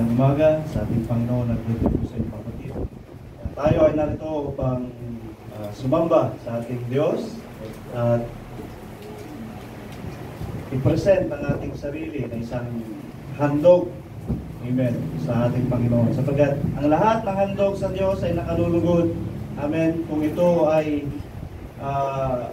Umaga sa ating Panginoon at Diyos sa inyong kapatid. Tayo ay narito upang sumamba sa ating Diyos at i-present ang ating sarili na isang handog, amen, sa ating Panginoon. Sapagkat ang lahat ng handog sa Diyos ay nakalulugod, amen, kung ito ay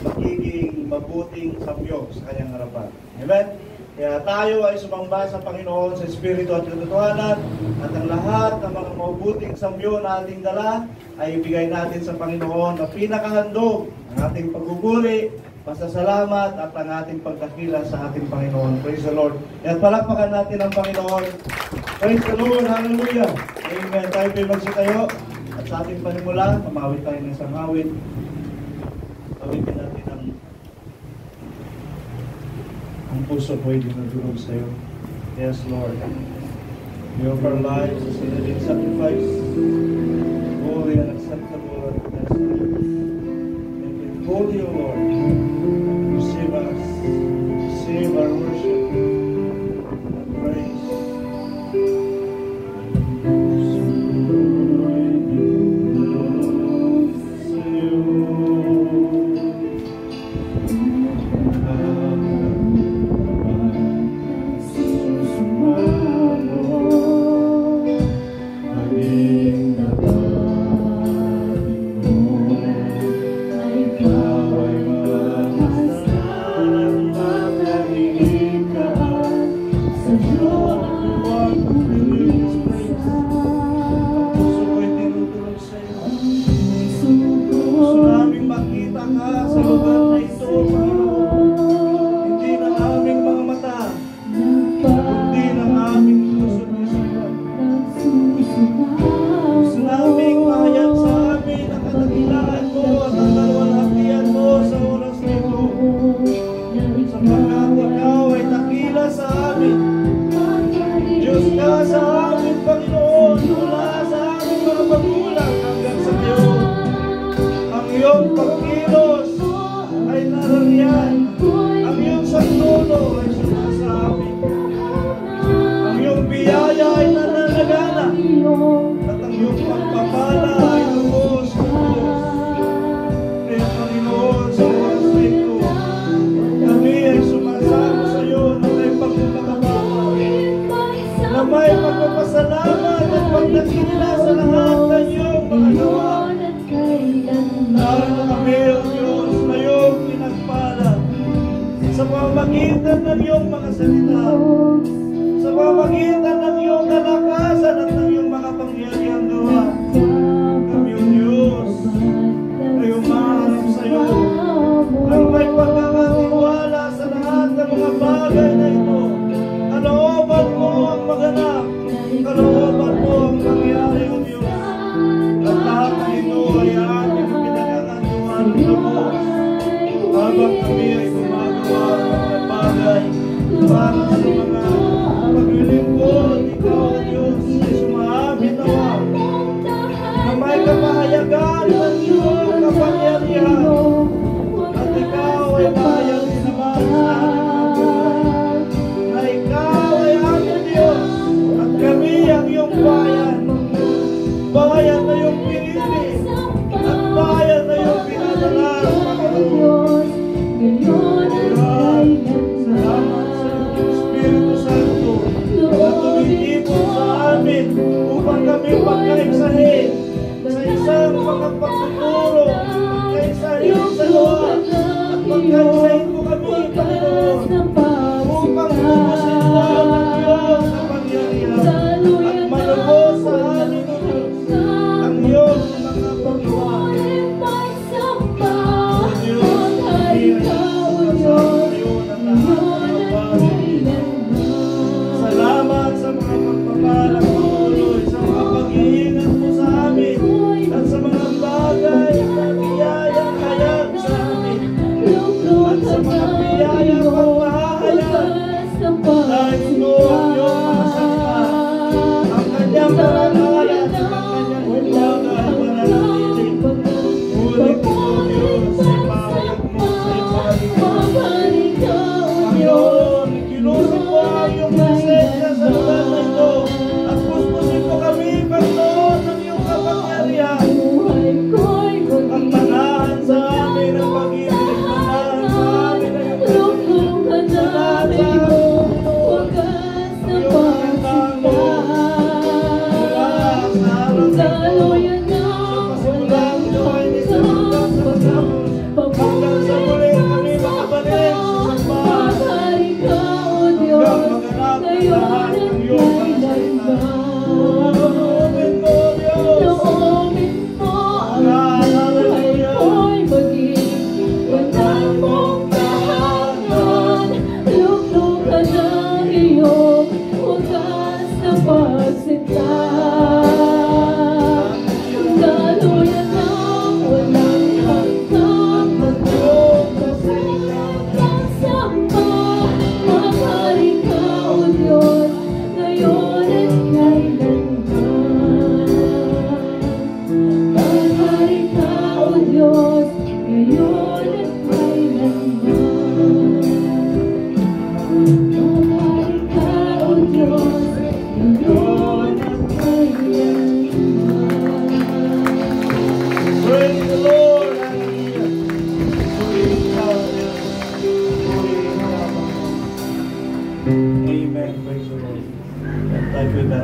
magiging mabuting samyog sa kanyang harapan. Amen? Kaya tayo ay sumamba sa Panginoon sa Espiritu at katotohanan at ang lahat ng mga mabuting samyo na ating dala ay ibigay natin sa Panginoon na pinakahandog ang ating pagpupuri, pasasalamat at ang ating pagdakila sa ating Panginoon. Praise the Lord. At palakpakan natin ang Panginoon. Praise the Lord. Hallelujah. Amen. Tayo po'y magsitayo at sa ating panimula, mamawit tayo ng isang awit. Awitin natin ang puso ko ay dinudulog sa iyo. Yes, Lord. You offer our lives as a living sacrifice, holy and acceptable and blessed. And we hold you, Lord. Receive us. Receive our worship and praise.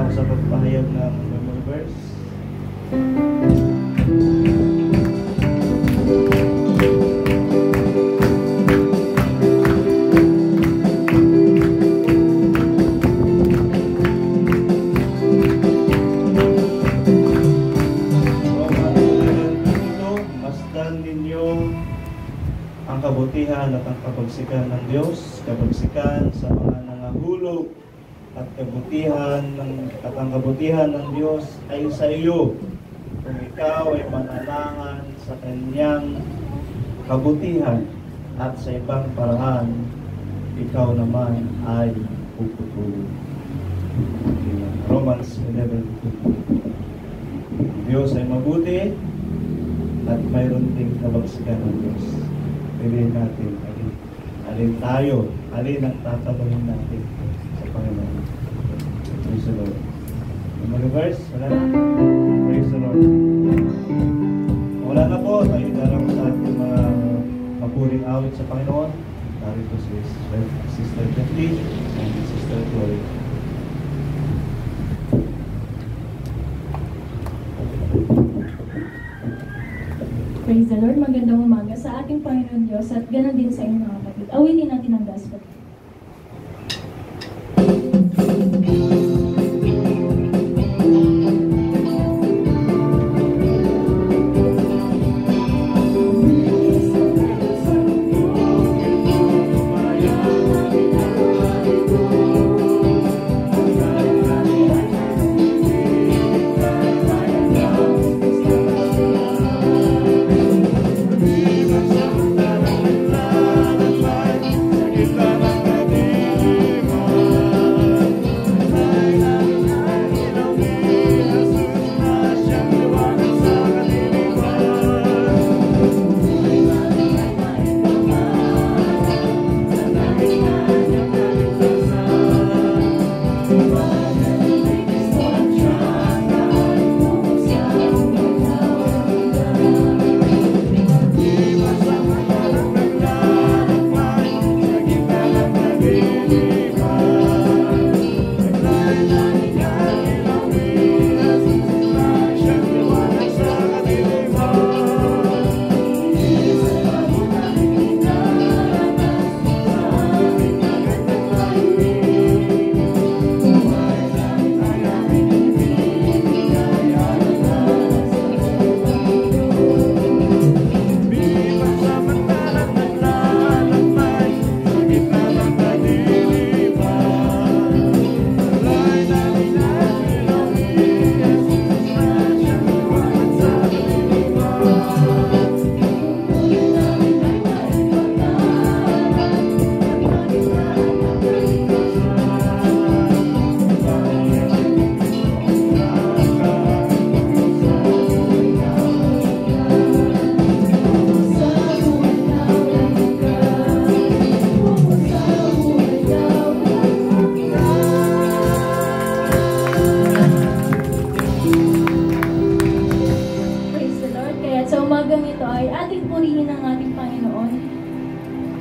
na ako sa pagpahayag ng memory verse. Ang kabutihan at ang kapagsikan ng Diyos, kapagsikan sa mga nangahulog at ang kabutihan ng Diyos ay sa iyo kung ikaw ay mananangan sa kanyang kabutihan at sa ibang paraan ikaw naman ay puputulog. Romans 11:2. Diyos ay mabuti at mayroon ding kabagsikan ng Diyos. Piliin natin alin tayo, alin ang tatanungin natin sa Panginoon. Praise the Lord. Yung verse, wala na. Praise the Lord. Wala na po, tayo darang sa ating mga mapuring awit sa Panginoon. Narito si Sister Kathleen and Sister Chloe. Praise the Lord, magandang umaga sa ating Panginoon Diyos at ganoon din sa inyong mga kapatid. Awitin natin ang gospel.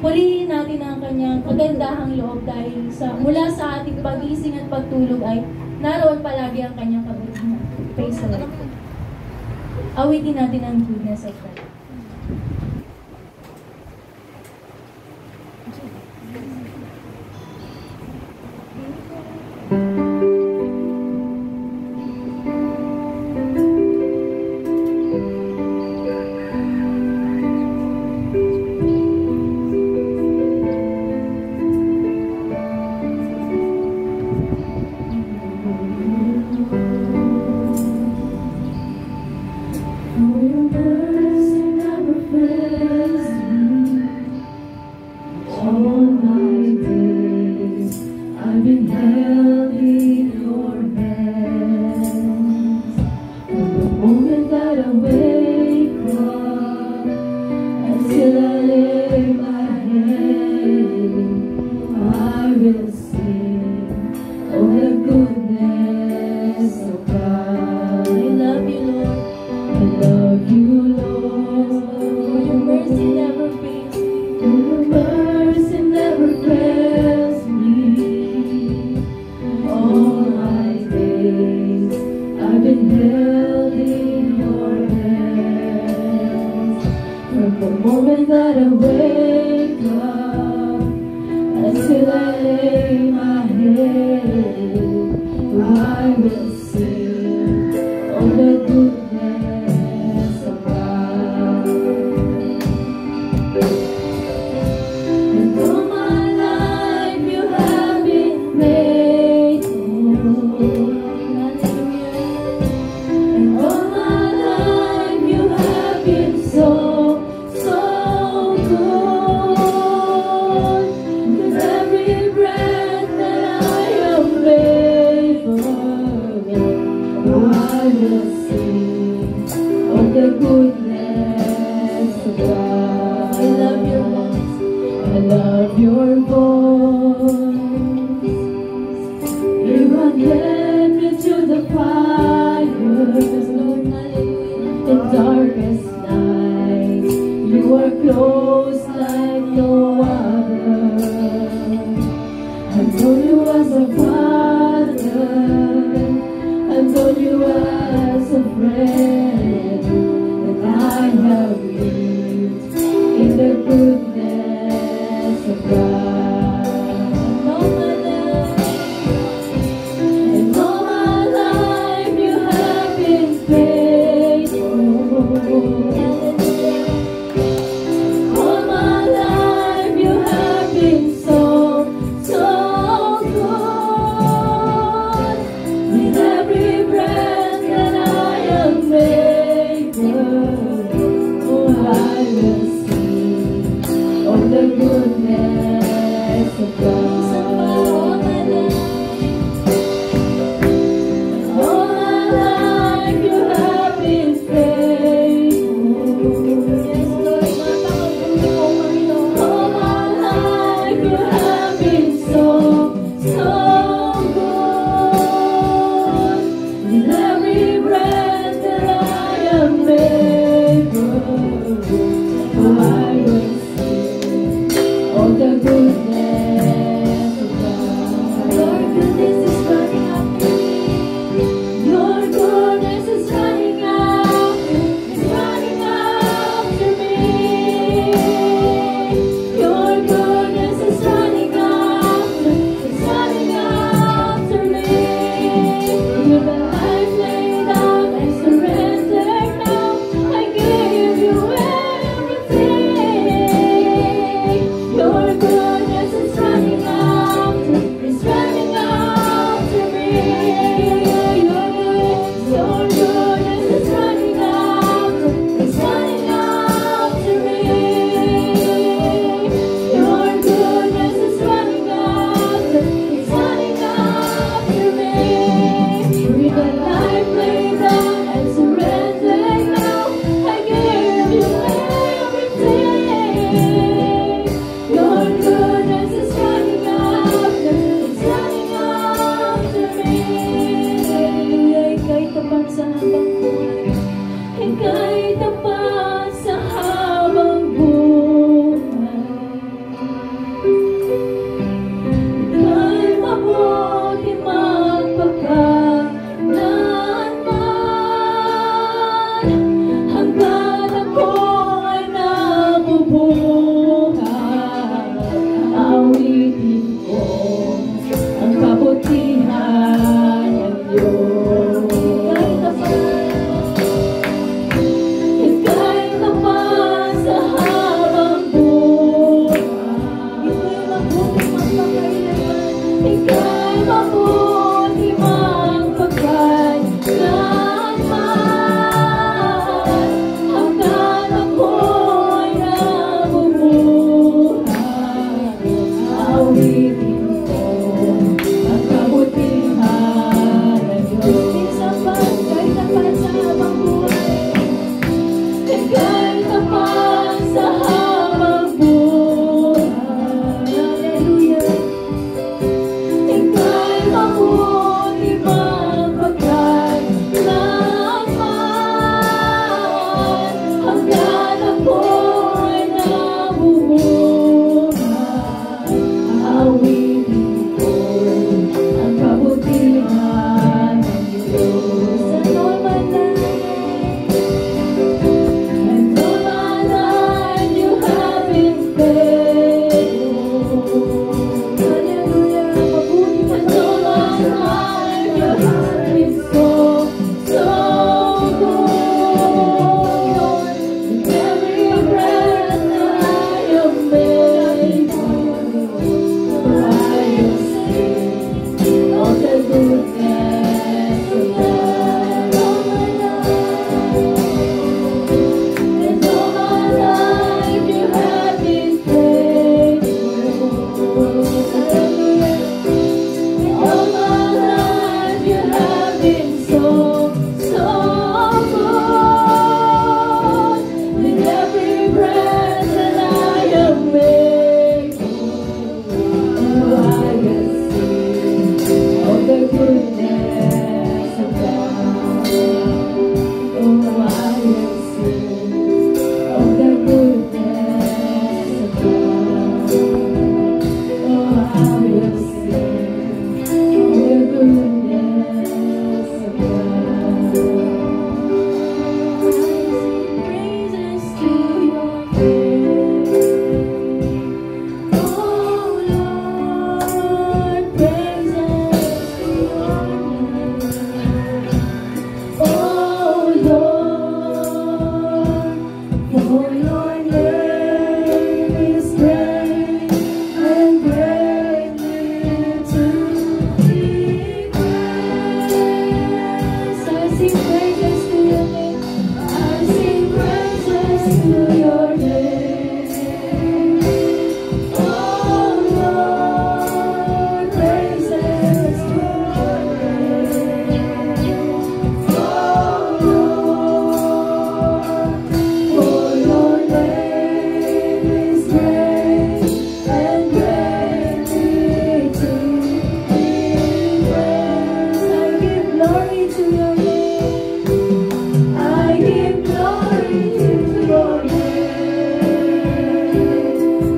Purihin natin ang kanyang kagandahang loob dahil mula sa ating pagising at pagtulog ay naroon palagi ang kanyang kabutihan. Praise the Lord. Awitin natin ang goodness of God. For your mercy never fails. you as a friend, and I have lived in the goodness of God. And all my life you have been faithful. All my life you have been so good. With every breath that I am able, oh, I will sing of the goodness of God. All my life you have been faithful. Yes, Lord, all my life you have been so good. With every breath that I am able, oh, I will sing of the goodness of God. Your goodness is running after me. Your goodness is running after me. Your goodness is running after me. With a life laid out and surrendered now, I give you everything. Your goodness is running after me. Your goodness is running after me. Your goodness is running after me. With a life laid down and surrendered now, I give you everything. Your goodness is running after me. Ika'y tapat sa habang buhay. Ika'y tapat sa habang buhay. Ika'y mabuti magpakailanman. Hanggang ako ay nabubuhay, awitin ko ang kabutihan ng Diyos. Ika'y tapat sa habang buhay. Ika'y mabuti magpakailanman. Hanggang ako'y nabubuhay, awitin ko ang kabutihan ng Diyos. your name. I give glory to your name.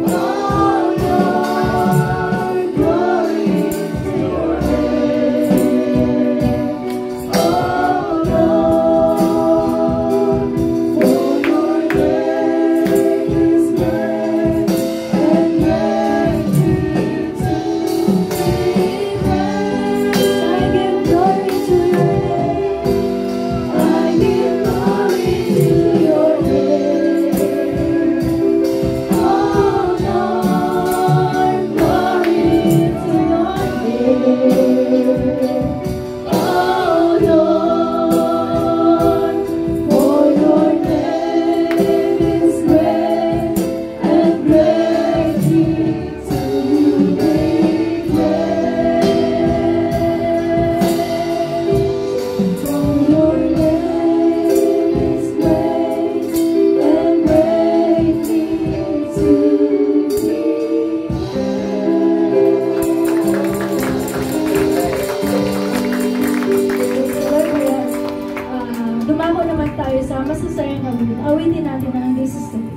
Oh Lord, glory to your name. Oh Lord, for your name is great and greatly to be praised. I give glory to your name. I give glory to your name. Oh Lord, glory to your name. Oh Lord, for your name is great and greatly to be praised. For your name is great and greatly to be praised. Dumako naman tayo sa masasayang awitin. Awitin natin ang Jesus name.